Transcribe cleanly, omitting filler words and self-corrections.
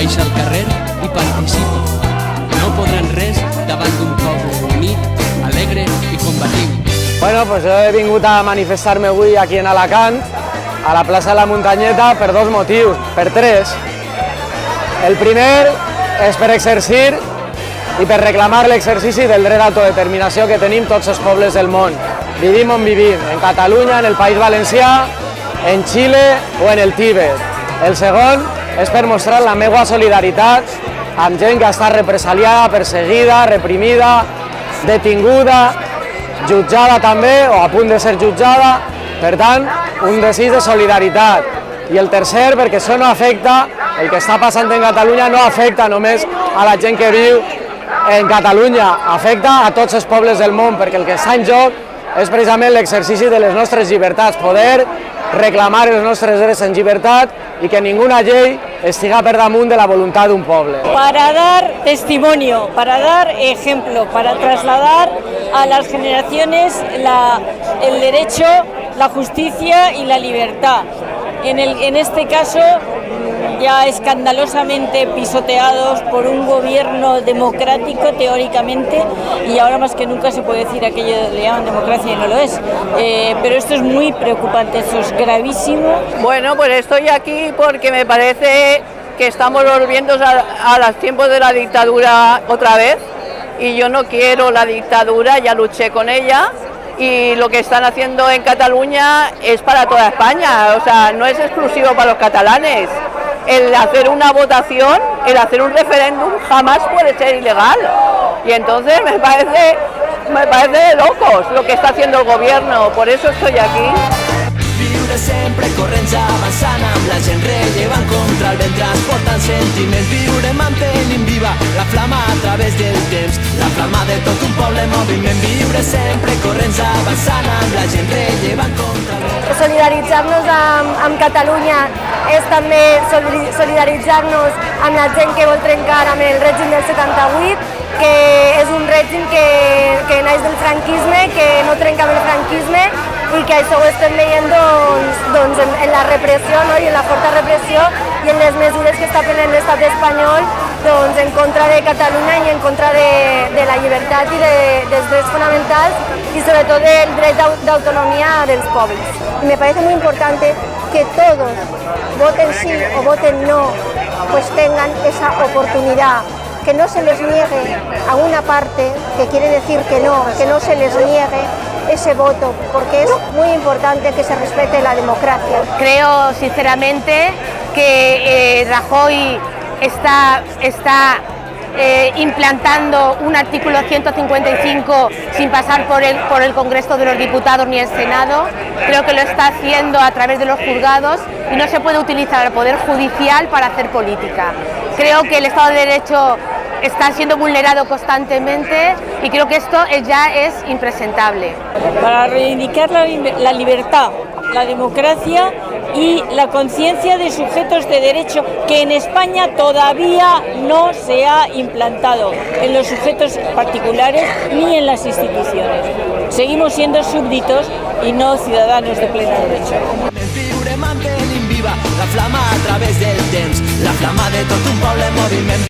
baixa al carrer i participa. No podran res davant d'un poble unit, alegre i combatiu. Bueno, pues he vingut a manifestar-me avui aquí en Alacant, a la plaça de la Muntanyeta, per dos motius, per tres. El primer és per exercir i per reclamar l'exercici del dret d'autodeterminació que tenim tots els pobles del món. Vivim on vivim, en Catalunya, en el País Valencià, en Xile o en el Tíbet. El segon és per mostrar la meva solidaritat amb gent que està represaliada, perseguida, reprimida, detinguda, jutjada també, o a punt de ser jutjada. Per tant, un desig de solidaritat. I el tercer, perquè això no afecta, el que està passant en Catalunya no afecta només a la gent que viu en Catalunya, afecta a tots els pobles del món, perquè el que està en joc és precisament l'exercici de les nostres llibertats, poder reclamar els nostres drets en llibertat y que ninguna llei estiga per damunt de la voluntad de un poble. Para dar testimonio, para dar ejemplo, para trasladar a las generaciones el derecho, la justicia y la libertad. En este caso, ya escandalosamente pisoteados por un gobierno democrático teóricamente, y ahora más que nunca se puede decir aquello le llaman democracia y no lo es, pero esto es muy preocupante, esto es gravísimo. Bueno, pues estoy aquí porque me parece que estamos volviendo a los tiempos de la dictadura otra vez, y yo no quiero la dictadura, ya luché con ella. Y lo que están haciendo en Cataluña es para toda España, o sea, no es exclusivo para los catalanes. El hacer una votación, el hacer un referéndum jamás puede ser ilegal. Y entonces me parece de locos lo que está haciendo el gobierno, por eso estoy aquí. Viure sempre corrents avançant amb la gent rellevant contra el vent transportant sentiments. Viure mantenint viva la flama a través del temps, la flama de tot un poble en moviment. Viure sempre corrents avançant amb la gent rellevant contra el vent. Solidaritzar-nos amb Catalunya és també solidaritzar-nos amb la gent que vol trencar amb el règim del 78, que és un règim que naix del franquisme, que no trenca amb el franquisme, i que això ho estem veient doncs, en la repressió, no? I en la forta repressió i en les mesures que està prenent l'estat espanyol doncs, en contra de Catalunya i en contra de la llibertat i dels drets fonamentals y sobre todo del dret d'autonomía de los pueblos. Y me parece muy importante que todos, voten sí o voten no, pues tengan esa oportunidad, que no se les niegue a una parte que quiere decir que no se les niegue ese voto, porque es muy importante que se respete la democracia. Creo sinceramente que Rajoy está implantando un artículo 155 sin pasar por el Congreso de los Diputados ni el Senado. Creo que lo está haciendo a través de los juzgados y no se puede utilizar el Poder Judicial para hacer política. Creo que el Estado de Derecho está siendo vulnerado constantemente y creo que esto ya es impresentable. Para reivindicar la libertad, la democracia y la conciencia de sujetos de derecho que en España todavía no se ha implantado en los sujetos particulares ni en las instituciones. Seguimos siendo súbditos y no ciudadanos de pleno derecho. Viure mantenint viva la flama a través del temps, la flama de tot un poble en moviment.